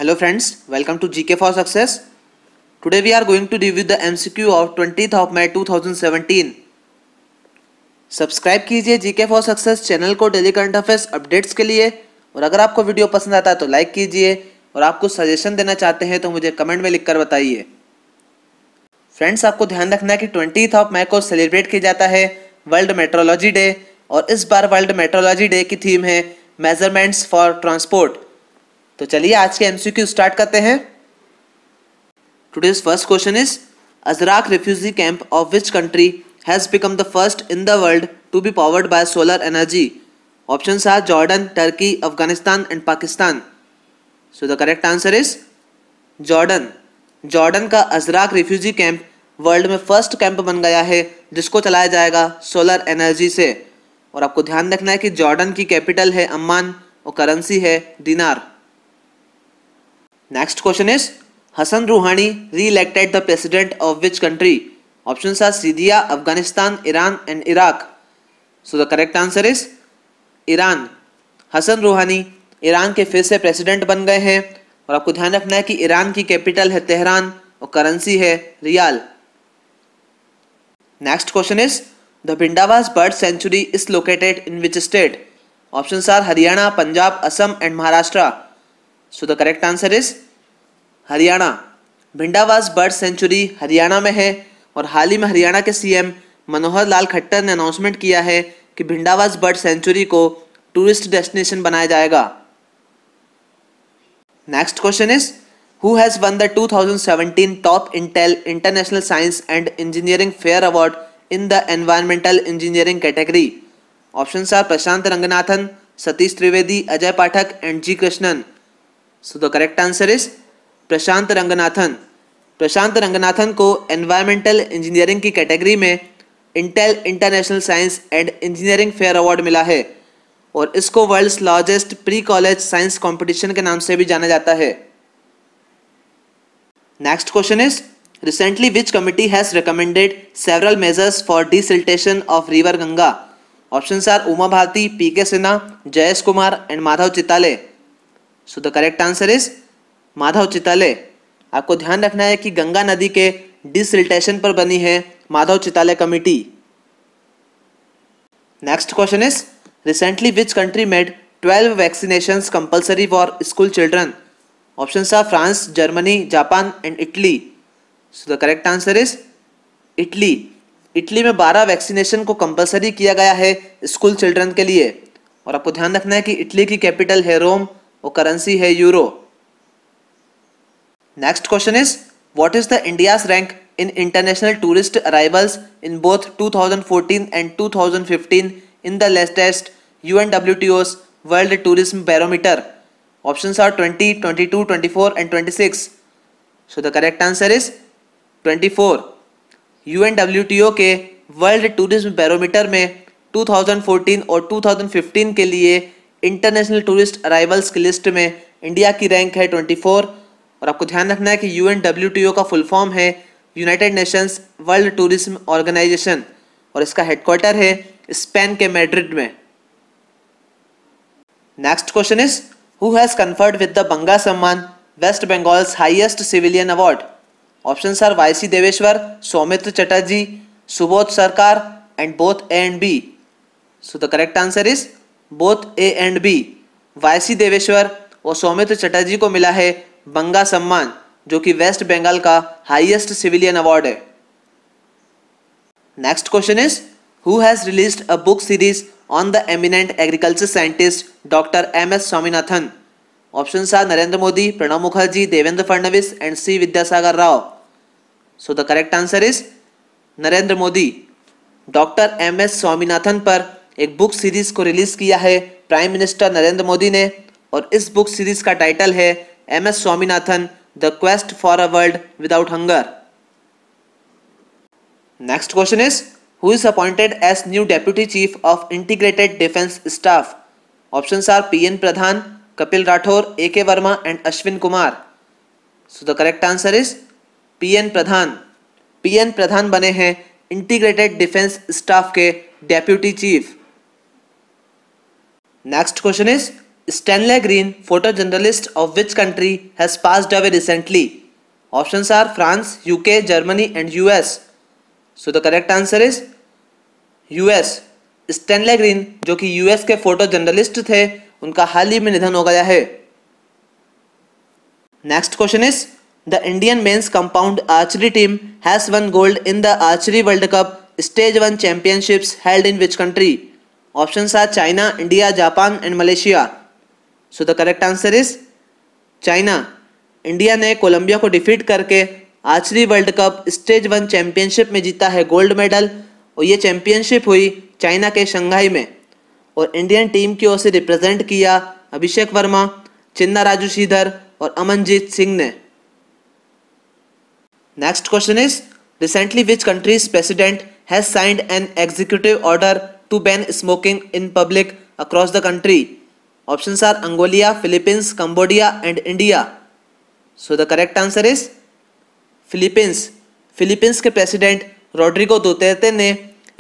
Hello friends, welcome to GK for Success. Today we are going to review the MCQ of 20th of May 2017. Subscribe कीजिए GK for Success channel को daily current affairs updates के लिए, और अगर आपको video पसंद आता है तो लाइक कीजिए, और आप कुछ सजेशन देना चाहते हैं तो मुझे कमेंट में लिखकर बताइए। फ्रेंड्स, आपको ध्यान रखना है कि 20th ऑफ मई को सेलिब्रेट किया जाता है वर्ल्ड मेट्रोलॉजी डे, और इस बार वर्ल्ड मेट्रोलॉजी डे की थीम है मेजरमेंट्स फॉर ट्रांसपोर्ट। तो चलिए आज के एमसीक्यू स्टार्ट करते हैं। Today's first question is Azraq refugee camp of which country has become the first in the world to be powered by solar energy. Options are Jordan, Turkey, Afghanistan and Pakistan. So the correct answer is Jordan. Jordan का Azraq refugee camp world में first camp बन गया है जिसको चलाया जाएगा solar energy से। और आपको ध्यान रखना है कि जॉर्डन की कैपिटल है अम्मान और करेंसी है दिनार। Next question is Hassan Rouhani re-elected the president of which country. Options are Syria, Afghanistan, Iran and Iraq. So the correct answer is Iran. Hassan Rouhani Iran के फिर से प्रेसिडेंट बन गए हैं, और आपको ध्यान रखना है कि ईरान की कैपिटल है तेहरान और करेंसी है rial. Next question is the Bhindawas bird sanctuary is located in which state. Options are Haryana, Punjab, Assam and Maharashtra. So the correct answer is Haryana. Bhindawas bird sanctuary Haryana में है, और हाल ही में हरियाणा के सीएम मनोहर लाल खट्टर ने अनाउंसमेंट किया है कि भिंडावास बर्ड सेंचुरी को टूरिस्ट डेस्टिनेशन बनाया जाएगा। Next question is who has won the 2017 top Intel international science and engineering fair award in the environmental engineering category. Options are Prashant Ranganathan, Satish Trivedi, Ajay Pathak and G Krishnan. So the correct answer is Prashant Ranganathan. Prashant Ranganathan को environmental engineering की category में Intel international science and engineering fair award मिला है, और इसको world's largest pre college science competition के नाम से भी जाना जाता है। Next question is recently which committee has recommended several measures for desiltation of river Ganga. Options are Uma Bharti, PK Sinha, Jayesh Kumar and Madhav Chitale. So the correct answer is Madhav Chitale. आपको ध्यान रखना है कि गंगा नदी के डिसिल्टेशन पर बनी है Madhav Chitale committee. Next question is recently which country made 12 vaccinations compulsory for school children. Options are France, Germany, Japan and Italy. So the correct answer is Italy. Italy में 12 वैक्सीनेशन को कंपल्सरी किया गया है स्कूल चिल्ड्रन के लिए, और आपको ध्यान रखना है कि इटली की कैपिटल है रोम और करेंसी है euro. Next question is what is the India's rank in international tourist arrivals in both 2014 and 2015 in the latest UNWTO's world tourism barometer. Options are 20, 22, 24 and 26। So the correct answer is 24। UNWTO के world tourism barometer में 2014 और 2015 के लिए international tourist arrivals की list में India की rank है 24, और आपको ध्यान रखना है कि UNWTO का फुल फॉर्म है United Nations World Tourism Organisation, और इसका हेडक्वार्टर है स्पेन के मैड्रिड में। Next question is who has conferred with the Banga Samman, West Bengal's highest civilian award. Options are YC Deveshwar, Soumitra Chatterjee, Subodh Sarkar and both A and B. So the correct answer is both A and B. YC Deveshwar और सौमित्र चटर्जी को मिला है बंगा सम्मान, जो कि वेस्ट बंगाल का हाईएस्ट सिविलियन अवार्ड है। Next question is who has released a book series on the eminent agriculture scientist doctor MS Swaminathan. Options are Narendra Modi, Pranab Mukherjee, Devendra Fadnavis and C Vidyasagar Rao. So the correct answer is Narendra Modi. Doctor MS Swaminathan पर एक बुक सीरीज को release किया है prime minister Narendra Modi ने, और इस book series का title है MS Swaminathan the quest for a world without hunger. Next question is who is appointed as new deputy chief of integrated defence staff. Options are PN Pradhan, Kapil Rathore, AK Verma and Ashwin Kumar. So the correct answer is PN Pradhan. PN Pradhan बने हैं integrated defence staff के deputy chief. Next question is Stanley Green, photojournalist of which country, has passed away recently? Options are France, UK, Germany, and US. So the correct answer is US. Stanley green जो कि US के photo journalist थे, उनका हाल ही में निधन हो गया है। Next question is the Indian men's compound archery team has won gold in the archery world cup stage 1 championships held in which country? Options are China, India, Japan and Malaysia. So the correct answer is China. India ने Colombia को defeat करके archery world cup stage 1 championship में जीता है gold medal, और ये championship हुई China के शंघाई में। और इंडियन टीम की ओर से रिप्रेजेंट किया अभिषेक वर्मा, चिन्ना राजू श्रीधर और अमनजीत सिंह ने। Next question is recently which country's president has signed an executive order to ban smoking in public across the country? Options are Angola, Philippines, Cambodia and India. So the correct answer is Philippines. Philippines के president Rodrigo Duterte ने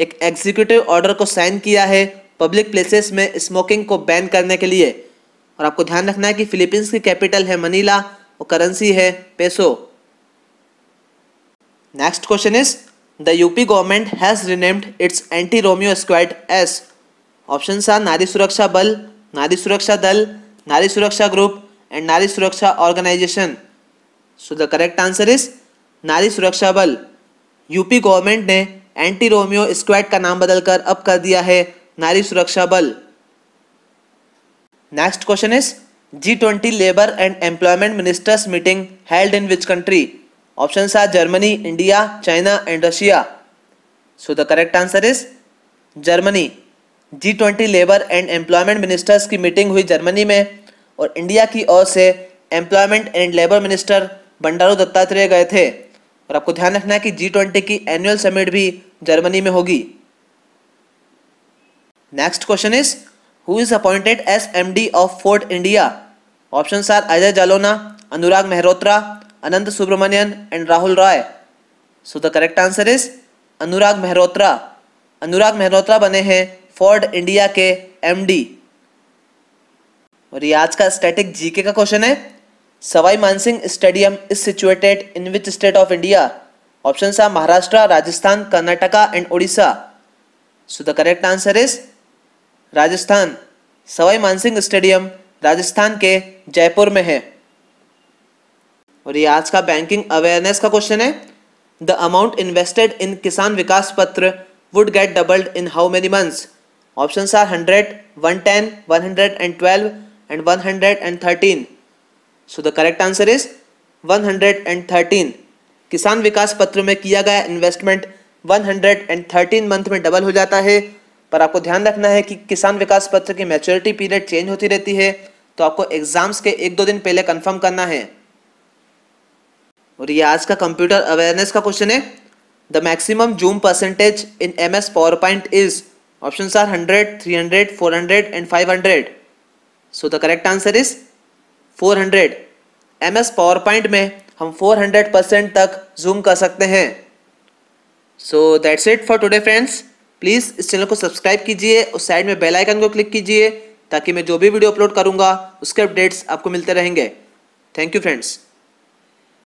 एक executive order को sign किया है public places में smoking को ban करने के लिए। और आपको ध्यान रखना है कि फिलीपींस की कैपिटल है मनीला और करेंसी है peso. Next question is the UP government has renamed its anti Romeo squad as. Options are Nari Suraksha बल, नारी सुरक्षा दल, नारी सुरक्षा group and Nari Suraksha organisation. So the correct answer is Nari Suraksha Bal. UP government ने एंटी रोमियो स्क्वाड का नाम बदलकर अब कर दिया है Nari Suraksha Bal. Next question is G20 labour and employment ministers meeting held in which country? Options are Germany, India, China and Russia. So the correct answer is Germany. G20 labour and employment ministers की meeting हुई Germany में, और India की ओर से employment and labour minister Bandaru Dattatreya गए थे। और आपको ध्यान रखना है कि G20 की एनुअल समिट भी जर्मनी में होगी। Next question is who is appointed as MD of Ford India? Options are Ajay Jalona, Anurag Mehrotra, Anant Subramanian and Rahul Roy. So the correct answer is Anurag Mehrotra. Anurag Mehrotra बने हैं फोर्ड इंडिया के MD। और ये आज का स्टैटिक जीके का क्वेश्चन है। Sawai Mansingh stadium is situated in which state of India? Options are Maharashtra, Rajasthan, Karnataka and Orissa. So the correct answer is Rajasthan. Sawai Mansingh stadium Rajasthan के जयपुर में है। और ये आज का बैंकिंग अवेयरनेस का क्वेश्चन है। The amount invested in Kisan Vikas Patra would get doubled in how many months? Options are 100, 110, 112 and 113। So the correct answer is 113। किसान विकास पत्र में किया गया इन्वेस्टमेंट 113 मंथ में डबल हो जाता है। पर आपको ध्यान रखना है कि किसान विकास पत्र की मैच्योरिटी पीरियड चेंज होती रहती है, तो आपको एग्जाम्स के 1-2 दिन पहले कंफर्म करना है। और ये आज का कंप्यूटर अवेयरनेस का क्वेश्चन है। The maximum zoom percentage in MS PowerPoint is? Options are 100, 300, 400 and 500। So the correct answer is 400। MS PowerPoint में हम 400% तक जूम कर सकते हैं। So that's it for today friends. Please इस चैनल को सब्सक्राइब कीजिए और साइड में बेल आइकन को क्लिक कीजिए, ताकि मैं जो भी वीडियो अपलोड करूंगा उसके अपडेट्स आपको मिलते रहेंगे। Thank you friends.